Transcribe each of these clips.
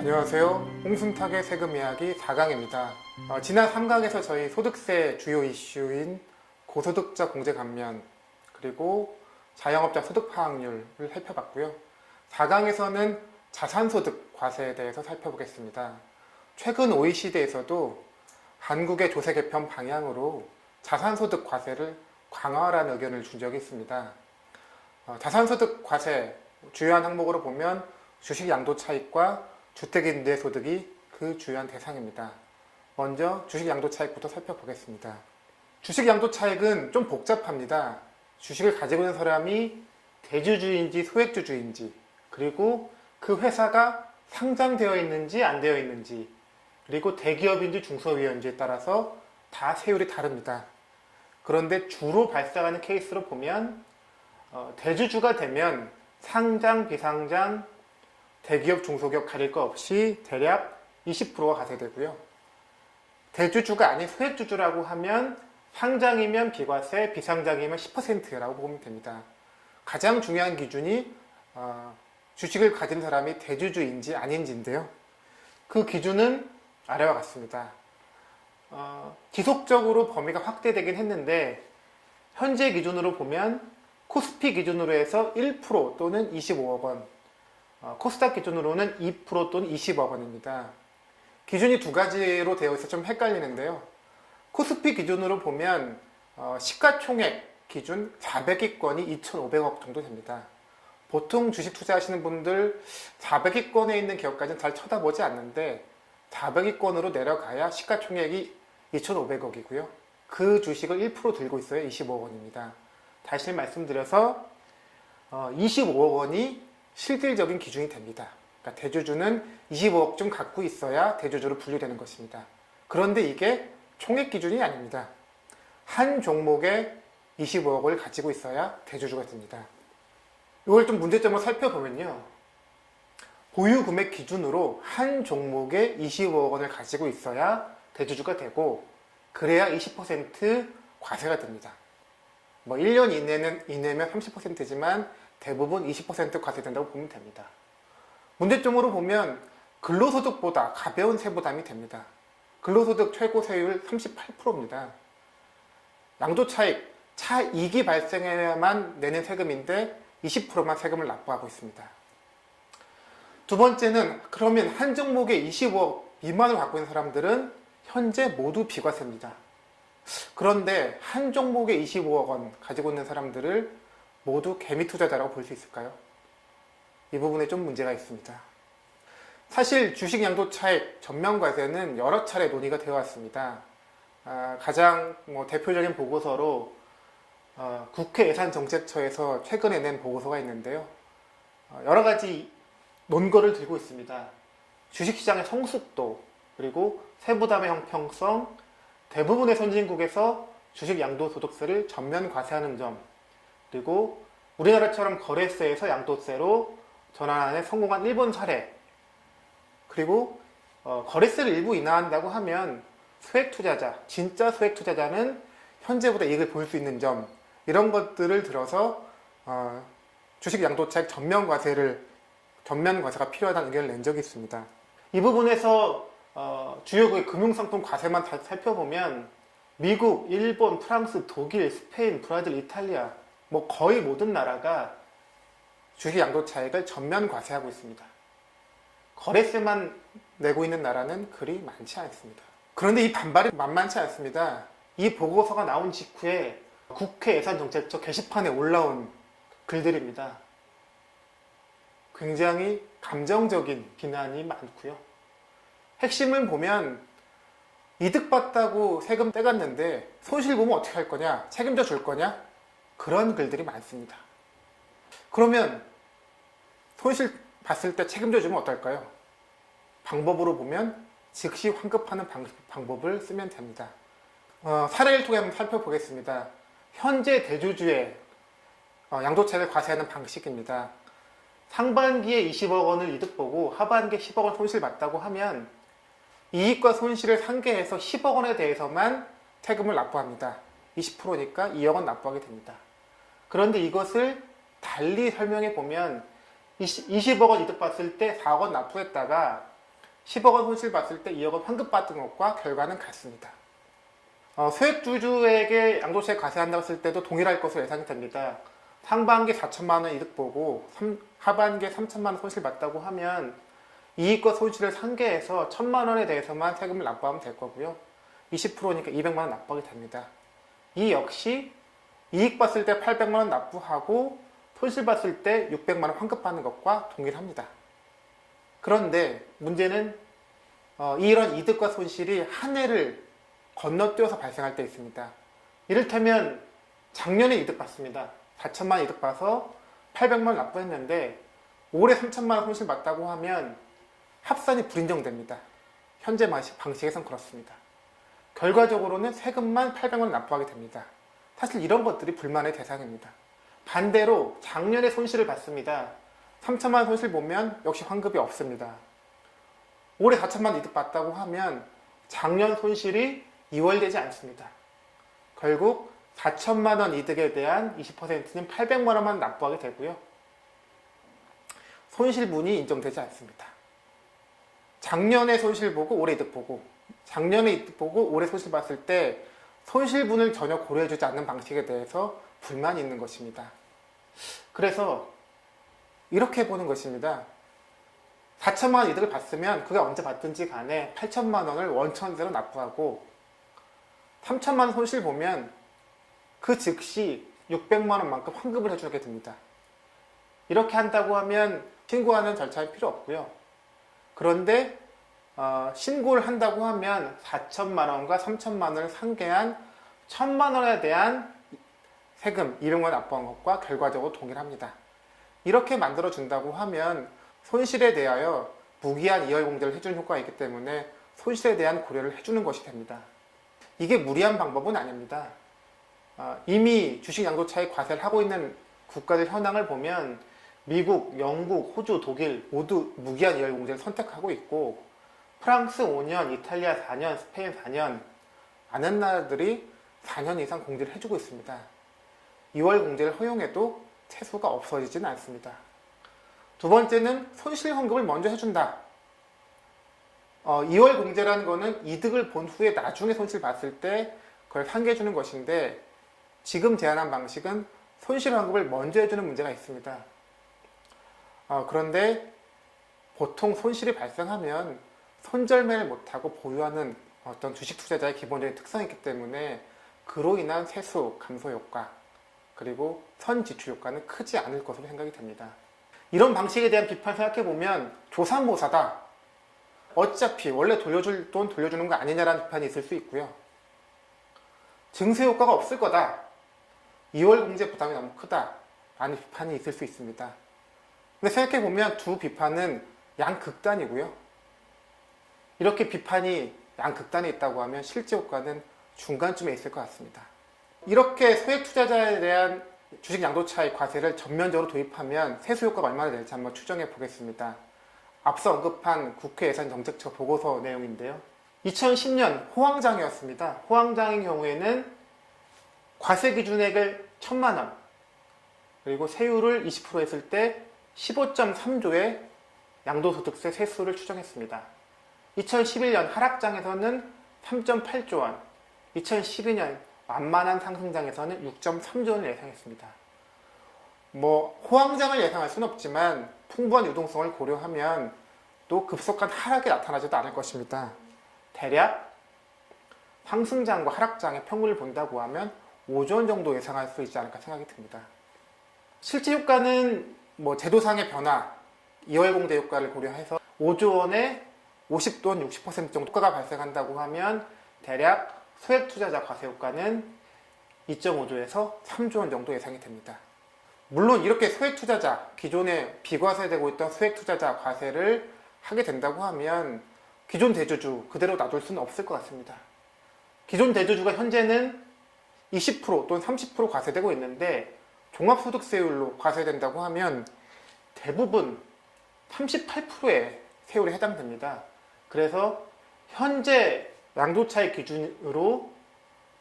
안녕하세요. 홍순탁의 세금 이야기 4강입니다. 지난 3강에서 저희 소득세 주요 이슈인 고소득자 공제 감면 그리고 자영업자 소득 파악률을 살펴봤고요. 4강에서는 자산소득 과세에 대해서 살펴보겠습니다. 최근 OECD에서도 한국의 조세 개편 방향으로 자산소득 과세를 강화하라는 의견을 준 적이 있습니다. 자산소득 과세 주요한 항목으로 보면 주식 양도 차익과 주택임대소득이 그 주요한 대상입니다. 먼저 주식 양도 차익부터 살펴보겠습니다. 주식 양도 차익은 좀 복잡합니다. 주식을 가지고 있는 사람이 대주주인지 소액주주인지, 그리고 그 회사가 상장되어 있는지 안 되어 있는지, 그리고 대기업인지 중소기업인지에 따라서 다 세율이 다릅니다. 그런데 주로 발생하는 케이스로 보면 대주주가 되면 상장, 비상장, 대기업, 중소기업 가릴 거 없이 대략 20%가 과세되고요. 대주주가 아닌 소액주주라고 하면 상장이면 비과세, 비상장이면 10%라고 보면 됩니다. 가장 중요한 기준이 주식을 가진 사람이 대주주인지 아닌지인데요. 그 기준은 아래와 같습니다. 지속적으로 범위가 확대되긴 했는데 현재 기준으로 보면 코스피 기준으로 해서 1% 또는 25억 원, 코스닥 기준으로는 2% 또는 20억 원입니다. 기준이 두 가지로 되어 있어 좀 헷갈리는데요. 코스피 기준으로 보면 시가총액 기준 400위권이 2,500억 정도 됩니다. 보통 주식 투자하시는 분들 400위권에 있는 기업까지는 잘 쳐다보지 않는데 400위권으로 내려가야 시가총액이 2,500억이고요. 그 주식을 1% 들고 있어야 25억 원입니다. 다시 말씀드려서 25억 원이 실질적인 기준이 됩니다. 그러니까 대주주는 25억쯤 갖고 있어야 대주주로 분류되는 것입니다. 그런데 이게 총액 기준이 아닙니다. 한 종목에 25억을 가지고 있어야 대주주가 됩니다. 이걸 좀 문제점을 살펴보면요. 보유 금액 기준으로 한 종목에 25억 원을 가지고 있어야 대주주가 되고, 그래야 20% 과세가 됩니다. 1년 이내면 30%지만 대부분 20% 과세된다고 보면 됩니다. 문제점으로 보면 근로소득보다 가벼운 세부담이 됩니다. 근로소득 최고 세율 38%입니다. 양도차익, 차익이 발생해야만 내는 세금인데 20%만 세금을 납부하고 있습니다. 두 번째는 그러면 한 종목에 25억 미만을 갖고 있는 사람들은 현재 모두 비과세입니다. 그런데 한 종목에 25억 원 가지고 있는 사람들을 모두 개미 투자자라고 볼 수 있을까요? 이 부분에 좀 문제가 있습니다. 사실 주식 양도 차익 전면 과세는 여러 차례 논의가 되어 왔습니다. 가장 대표적인 보고서로 국회 예산정책처에서 최근에 낸 보고서가 있는데요. 여러 가지 논거를 들고 있습니다. 주식시장의 성숙도, 그리고 세부담의 형평성, 대부분의 선진국에서 주식 양도소득세를 전면 과세하는 점, 그리고 우리나라처럼 거래세에서 양도세로 전환에 성공한 일본 사례, 그리고 거래세를 일부 인하한다고 하면 소액투자자, 진짜 소액투자자는 현재보다 이익을 볼 수 있는 점, 이런 것들을 들어서 주식 양도차익 전면 과세가 필요하다는 의견을 낸 적이 있습니다. 이 부분에서 주요 금융상품 과세만 살펴보면 미국, 일본, 프랑스, 독일, 스페인, 브라질, 이탈리아 거의 모든 나라가 주식 양도 차익을 전면 과세하고 있습니다. 거래세만 내고 있는 나라는 그리 많지 않습니다. 그런데 이 반발이 만만치 않습니다. 이 보고서가 나온 직후에 국회 예산정책처 게시판에 올라온 글들입니다. 굉장히 감정적인 비난이 많고요. 핵심을 보면 이득 봤다고 세금 떼갔는데 손실 보면 어떻게 할 거냐? 책임져 줄 거냐? 그런 글들이 많습니다. 그러면 손실 봤을 때 책임져 주면 어떨까요? 방법으로 보면 즉시 환급하는 방법을 쓰면 됩니다. 사례를 통해 한번 살펴보겠습니다. 현재 대주주의 양도차익을 과세하는 방식입니다. 상반기에 20억 원을 이득 보고 하반기에 10억 원 손실 봤다고 하면 이익과 손실을 상계해서 10억 원에 대해서만 세금을 납부합니다. 20%니까 2억 원 납부하게 됩니다. 그런데 이것을 달리 설명해 보면 20억 원 이득 봤을 때 4억 원 납부했다가 10억 원 손실 봤을 때 2억 원 환급 받은 것과 결과는 같습니다. 소액주주에게 양도세 과세한다고 했을 때도 동일할 것으로 예상이 됩니다. 상반기 4천만 원 이득 보고 하반기에 3천만 원 손실 봤다고 하면 이익과 손실을 상계해서 1,000만 원에 대해서만 세금을 납부하면 될 거고요. 20%니까 200만 원 납부하게 됩니다. 이 역시 이익 봤을 때 800만 원 납부하고 손실 봤을 때 600만 원 환급받는 것과 동일합니다. 그런데 문제는 이런 이득과 손실이 한 해를 건너뛰어서 발생할 때 있습니다. 이를테면 작년에 이득 봤습니다. 4천만 원 이득 봐서 800만 원 납부했는데 올해 3천만 원 손실 봤다고 하면 합산이 불인정됩니다. 현재 방식에선 그렇습니다. 결과적으로는 세금만 800만 원 납부하게 됩니다. 사실 이런 것들이 불만의 대상입니다. 반대로 작년에 손실을 봤습니다. 3천만 원 손실 보면 역시 환급이 없습니다. 올해 4천만 원 이득 봤다고 하면 작년 손실이 이월되지 않습니다. 결국 4천만 원 이득에 대한 20%는 800만 원만 납부하게 되고요. 손실분이 인정되지 않습니다. 작년에 손실 보고 올해 이득 보고, 작년에 이득 보고 올해 손실 봤을 때 손실분을 전혀 고려해주지 않는 방식에 대해서 불만이 있는 것입니다. 그래서 이렇게 보는 것입니다. 4천만 원 이득을 봤으면 그게 언제 받든지 간에 8천만 원을 원천대로 납부하고 3천만 원 손실 보면 그 즉시 600만 원만큼 환급을 해주게 됩니다. 이렇게 한다고 하면 신고하는 절차는 필요 없고요. 그런데 신고를 한다고 하면 4천만 원과 3천만 원을 상계한 1,000만 원에 대한 세금 200만 원 납부한 것과 결과적으로 동일합니다. 이렇게 만들어준다고 하면 손실에 대하여 무기한 이월공제를 해주는 효과가 있기 때문에 손실에 대한 고려를 해주는 것이 됩니다. 이게 무리한 방법은 아닙니다. 이미 주식 양도차익 과세를 하고 있는 국가들 현황을 보면 미국, 영국, 호주, 독일 모두 무기한 이월공제를 선택하고 있고 프랑스 5년, 이탈리아 4년, 스페인 4년 많은 나라들이 4년 이상 공제를 해주고 있습니다. 이월공제를 허용해도 세수가 없어지지는 않습니다. 두 번째는 손실 환급을 먼저 해준다. 이월공제라는 거는 이득을 본 후에 나중에 손실 봤을 때 그걸 상계해주는 것인데 지금 제안한 방식은 손실 환급을 먼저 해주는 문제가 있습니다. 그런데 보통 손실이 발생하면 손절매를 못하고 보유하는 어떤 주식 투자자의 기본적인 특성이 있기 때문에 그로 인한 세수 감소 효과 그리고 선지출 효과는 크지 않을 것으로 생각이 됩니다. 이런 방식에 대한 비판 생각해보면 조삼모사다. 어차피 원래 돌려줄 돈 돌려주는 거 아니냐라는 비판이 있을 수 있고요. 증세 효과가 없을 거다. 2월 공제 부담이 너무 크다. 라는 비판이 있을 수 있습니다. 근데 생각해보면 두 비판은 양극단이고요. 이렇게 비판이 양극단에 있다고 하면 실제 효과는 중간쯤에 있을 것 같습니다. 이렇게 소액 투자자에 대한 주식 양도차익 과세를 전면적으로 도입하면 세수 효과가 얼마나 될지 한번 추정해 보겠습니다. 앞서 언급한 국회 예산정책처 보고서 내용인데요. 2010년 호황장이었습니다. 호황장의 경우에는 과세 기준액을 1,000만 원 그리고 세율을 20% 했을 때 15.3조의 양도소득세 세수를 추정했습니다. 2011년 하락장에서는 3.8조 원, 2012년 완만한 상승장에서는 6.3조 원을 예상했습니다. 호황장을 예상할 수는 없지만 풍부한 유동성을 고려하면 또 급속한 하락이 나타나지도 않을 것입니다. 대략 상승장과 하락장의 평균을 본다고 하면 5조 원 정도 예상할 수 있지 않을까 생각이 듭니다. 실제 효과는 제도상의 변화, 이월공제 효과를 고려해서 5조 원에 50 또는 60% 정도 효과가 발생한다고 하면 대략 소액 투자자 과세 효과는 2.5조에서 3조 원 정도 예상이 됩니다. 물론 이렇게 소액 투자자, 기존에 비과세되고 있던 소액 투자자 과세를 하게 된다고 하면 기존 대주주 그대로 놔둘 수는 없을 것 같습니다. 기존 대주주가 현재는 20% 또는 30% 과세되고 있는데 종합소득세율로 과세된다고 하면 대부분 38%의 세율에 해당됩니다. 그래서 현재 양도차익 기준으로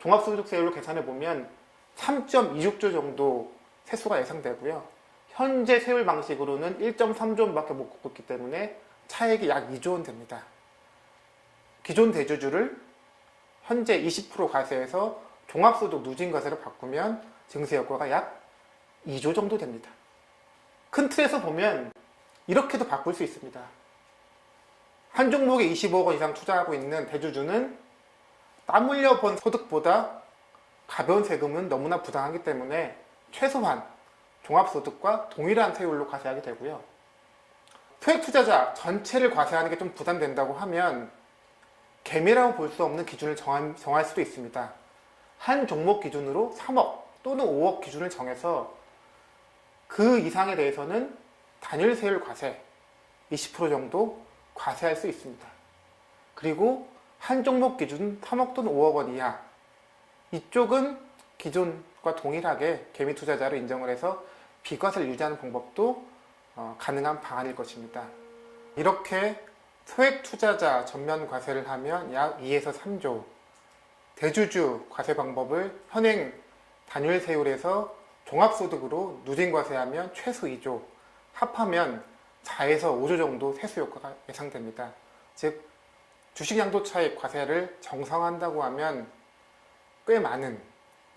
종합소득세율로 계산해보면 3.26조 정도 세수가 예상되고요. 현재 세율 방식으로는 1.3조 원밖에 못 걷고 있기 때문에 차액이 약 2조 원 됩니다. 기존 대주주를 현재 20% 과세에서 종합소득 누진과세로 바꾸면 증세 효과가 약 2조 정도 됩니다. 큰 틀에서 보면 이렇게도 바꿀 수 있습니다. 한 종목에 25억 원 이상 투자하고 있는 대주주는 땀 흘려 번 소득보다 가벼운 세금은 너무나 부당하기 때문에 최소한 종합소득과 동일한 세율로 과세하게 되고요. 소액 투자자 전체를 과세하는 게 좀 부담된다고 하면 개미라고 볼 수 없는 기준을 정할 수도 있습니다. 한 종목 기준으로 3억 또는 5억 기준을 정해서 그 이상에 대해서는 단일 세율 과세 20% 정도 과세할 수 있습니다. 그리고 한 종목 기준 3억 또는 5억 원 이하, 이쪽은 기존과 동일하게 개미 투자자로 인정을 해서 비과세를 유지하는 방법도 가능한 방안일 것입니다. 이렇게 소액 투자자 전면 과세를 하면 약 2에서 3조, 대주주 과세 방법을 현행 단일 세율에서 종합소득으로 누진 과세하면 최소 2조, 합하면 4에서 5조 정도 세수 효과가 예상됩니다. 즉 주식 양도차익 과세를 정상화한다고 하면 꽤 많은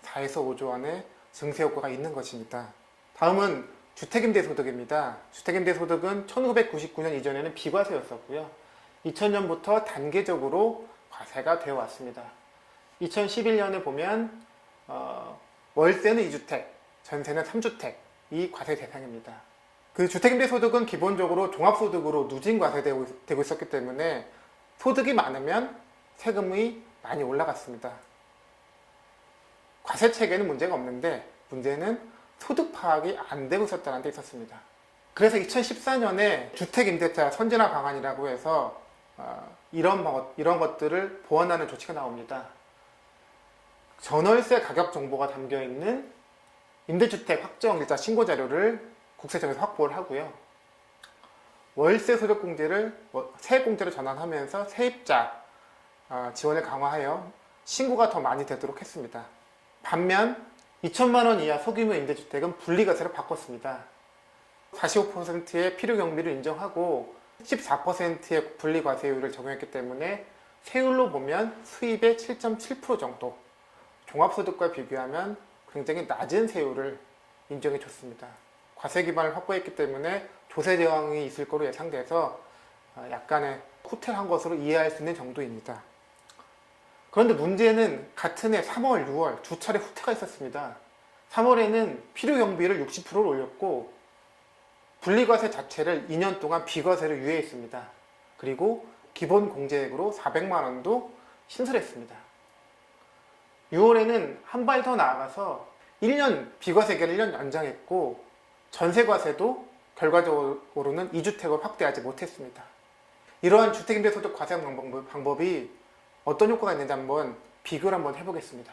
4에서 5조 원의 증세 효과가 있는 것입니다. 다음은 주택임대소득입니다. 주택임대소득은 1999년 이전에는 비과세였었고요. 2000년부터 단계적으로 과세가 되어 왔습니다. 2011년에 보면 월세는 2주택, 전세는 3주택이 과세 대상입니다. 그 주택임대소득은 기본적으로 종합소득으로 누진 과세되고 있었기 때문에 소득이 많으면 세금이 많이 올라갔습니다. 과세 체계는 문제가 없는데 문제는 소득 파악이 안 되고 있었다는 데 있었습니다. 그래서 2014년에 주택임대차 선진화 방안이라고 해서 이런 것들을 보완하는 조치가 나옵니다. 전월세 가격 정보가 담겨있는 임대주택 확정일자 신고 자료를 국세청에서 확보를 하고요. 월세 소득공제를 세액공제로 전환하면서 세입자 지원을 강화하여 신고가 더 많이 되도록 했습니다. 반면 2천만 원 이하 소규모 임대주택은 분리과세로 바꿨습니다. 45%의 필요경비를 인정하고 14%의 분리과세율을 적용했기 때문에 세율로 보면 수입의 7.7% 정도, 종합소득과 비교하면 굉장히 낮은 세율을 인정해 줬습니다. 과세 기반을 확보했기 때문에 조세 저항이 있을 거로 예상돼서 약간의 후퇴한 것으로 이해할 수 있는 정도입니다. 그런데 문제는 같은 해 3월, 6월 두 차례 후퇴가 있었습니다. 3월에는 필요경비를 60%를 올렸고 분리과세 자체를 2년 동안 비과세로 유예했습니다. 그리고 기본 공제액으로 400만 원도 신설했습니다. 6월에는 한 발 더 나아가서 1년 비과세기를 1년 연장했고 전세과세도 결과적으로는 2주택을 확대하지 못했습니다. 이러한 주택임대소득 과세 방법이 어떤 효과가 있는지 한번 비교를 한번 해보겠습니다.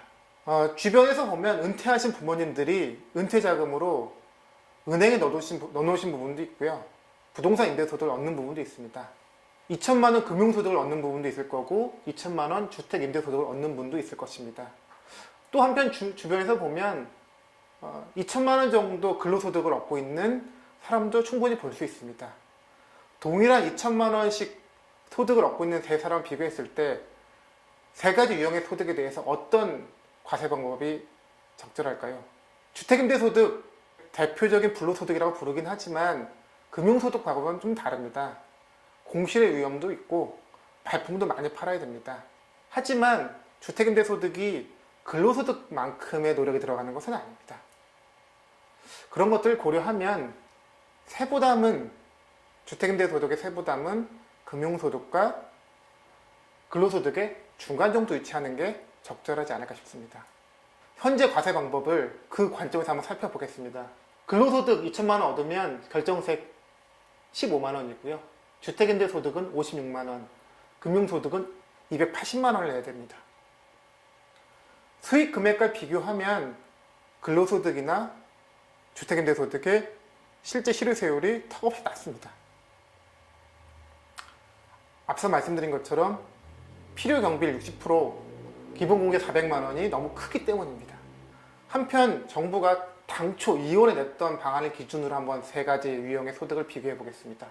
주변에서 보면 은퇴하신 부모님들이 은퇴자금으로 은행에 넣어놓으신 부분도 있고요. 부동산 임대소득을 얻는 부분도 있습니다. 2천만 원 금융소득을 얻는 부분도 있을 거고 2천만 원 주택 임대소득을 얻는 분도 있을 것입니다. 또 한편 주변에서 보면 2천만 원 정도 근로소득을 얻고 있는 사람도 충분히 볼 수 있습니다. 동일한 2천만 원씩 소득을 얻고 있는 세 사람을 비교했을 때 세 가지 유형의 소득에 대해서 어떤 과세 방법이 적절할까요? 주택임대소득 대표적인 불로소득이라고 부르긴 하지만 금융소득 방법은 좀 다릅니다. 공실의 위험도 있고 발품도 많이 팔아야 됩니다. 하지만 주택임대소득이 근로소득만큼의 노력이 들어가는 것은 아닙니다. 그런 것들을 고려하면 주택임대소득의 세부담은 금융소득과 근로소득의 중간 정도 위치하는 게 적절하지 않을까 싶습니다. 현재 과세 방법을 그 관점에서 한번 살펴보겠습니다. 근로소득 2천만 원 얻으면 결정세 15만 원이고요. 주택임대소득은 56만 원, 금융소득은 280만 원을 내야 됩니다. 수익 금액과 비교하면 근로소득이나 주택임대소득의 실제 실효세율이 턱없이 낮습니다. 앞서 말씀드린 것처럼 필요경비를 60%, 기본공제 400만 원이 너무 크기 때문입니다. 한편 정부가 당초 2월에 냈던 방안을 기준으로 한번 세 가지 유형의 소득을 비교해 보겠습니다.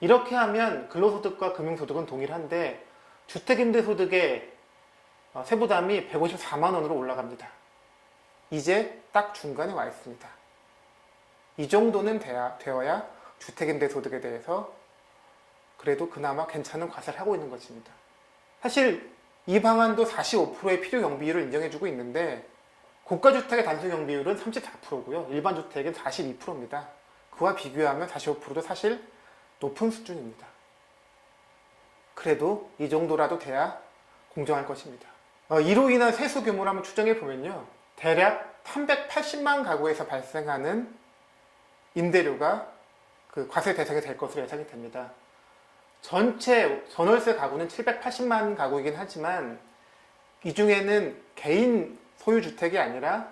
이렇게 하면 근로소득과 금융소득은 동일한데 주택임대소득의 세부담이 154만 원으로 올라갑니다. 이제 딱 중간에 와 있습니다. 이 정도는 되어야 주택임대소득에 대해서 그래도 그나마 괜찮은 과세를 하고 있는 것입니다. 사실 이 방안도 45%의 필요 경비율을 인정해주고 있는데 고가주택의 단순 경비율은 34%고요. 일반 주택은 42%입니다. 그와 비교하면 45%도 사실 높은 수준입니다. 그래도 이 정도라도 돼야 공정할 것입니다. 이로 인한 세수 규모를 한번 추정해 보면요. 대략 380만 가구에서 발생하는 임대료가 그 과세 대상이 될 것으로 예상이 됩니다. 전체 전월세 가구는 780만 가구이긴 하지만 이 중에는 개인 소유주택이 아니라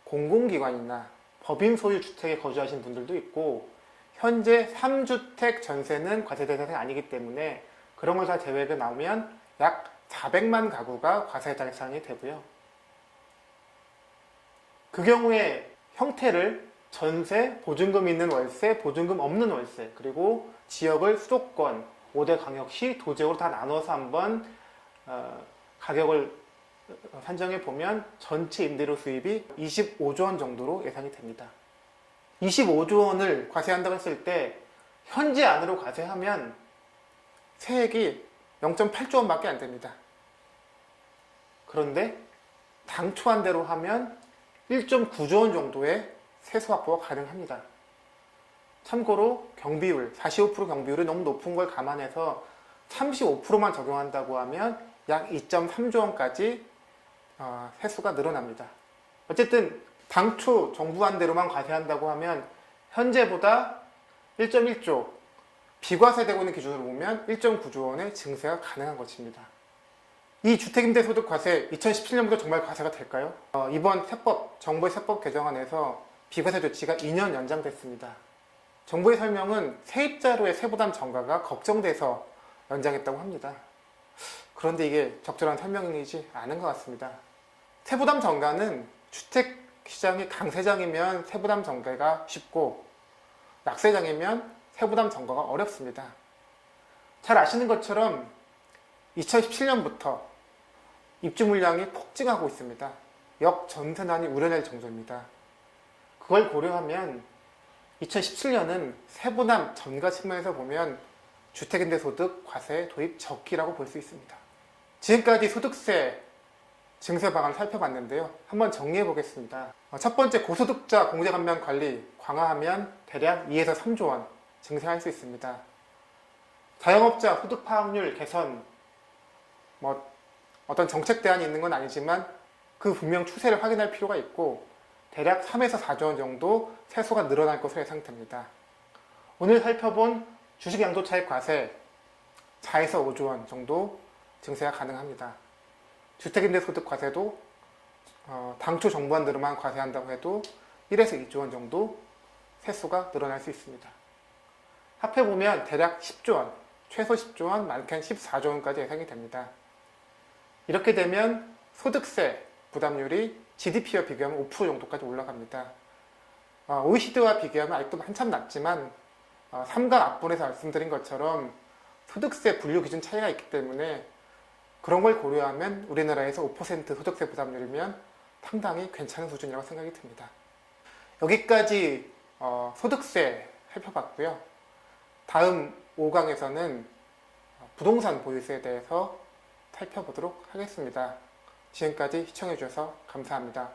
공공기관이나 법인 소유주택에 거주하신 분들도 있고 현재 3주택 전세는 과세 대상이 아니기 때문에 그런 걸 다 제외가 나오면 약 400만 가구가 과세 대상이 되고요. 그 경우에 형태를 전세, 보증금 있는 월세, 보증금 없는 월세, 그리고 지역을 수도권, 5대 광역시, 도지역으로 다 나눠서 한번 가격을 산정해 보면 전체 임대료 수입이 25조 원 정도로 예상이 됩니다. 25조 원을 과세한다고 했을 때 현재 안으로 과세하면 세액이 0.8조 원밖에 안 됩니다. 그런데 당초 한대로 하면 1.9조 원 정도의 세수 확보가 가능합니다. 참고로 경비율, 45% 경비율이 너무 높은 걸 감안해서 35%만 적용한다고 하면 약 2.3조 원까지 세수가 늘어납니다. 어쨌든 당초 정부 한대로만 과세한다고 하면 현재보다 1.1조, 비과세되고 있는 기준으로 보면 1.9조 원의 증세가 가능한 것입니다. 이 주택임대소득 과세 2017년부터 정말 과세가 될까요? 이번 정부의 세법 개정안에서 비과세 조치가 2년 연장됐습니다. 정부의 설명은 세입자로의 세부담 전가가 걱정돼서 연장했다고 합니다. 그런데 이게 적절한 설명이지 않은 것 같습니다. 세부담 전가는 주택시장이 강세장이면 세부담 전가가 쉽고 약세장이면 세부담 전가가 어렵습니다. 잘 아시는 것처럼 2017년부터 입주 물량이 폭증하고 있습니다. 역전세난이 우려낼 정도입니다. 그걸 고려하면 2017년은 세부담 전가 측면에서 보면 주택임대소득 과세 도입 적기라고 볼 수 있습니다. 지금까지 소득세 증세 방안을 살펴봤는데요. 한번 정리해 보겠습니다. 첫 번째, 고소득자 공제감면 관리 강화하면 대략 2에서 3조 원 증세할 수 있습니다. 자영업자 소득 파악률 개선, 어떤 정책 대안이 있는 건 아니지만 그 분명 추세를 확인할 필요가 있고 대략 3에서 4조 원 정도 세수가 늘어날 것으로 예상됩니다. 오늘 살펴본 주식 양도차익 과세 4에서 5조 원 정도 증세가 가능합니다. 주택임대소득 과세도 당초 정부안대로만 과세한다고 해도 1에서 2조 원 정도 세수가 늘어날 수 있습니다. 합해보면 대략 10조 원, 최소 10조 원, 많게는 14조 원까지 예상이 됩니다. 이렇게 되면 소득세 부담률이 GDP와 비교하면 5% 정도까지 올라갑니다. OECD와 비교하면 아직도 한참 낮지만 삼각 악본에서 말씀드린 것처럼 소득세 분류 기준 차이가 있기 때문에 그런 걸 고려하면 우리나라에서 5% 소득세 부담률이면 상당히 괜찮은 수준이라고 생각이 듭니다. 여기까지 소득세 살펴봤고요. 다음 5강에서는 부동산 보유세에 대해서 살펴보도록 하겠습니다. 지금까지 시청해주셔서 감사합니다.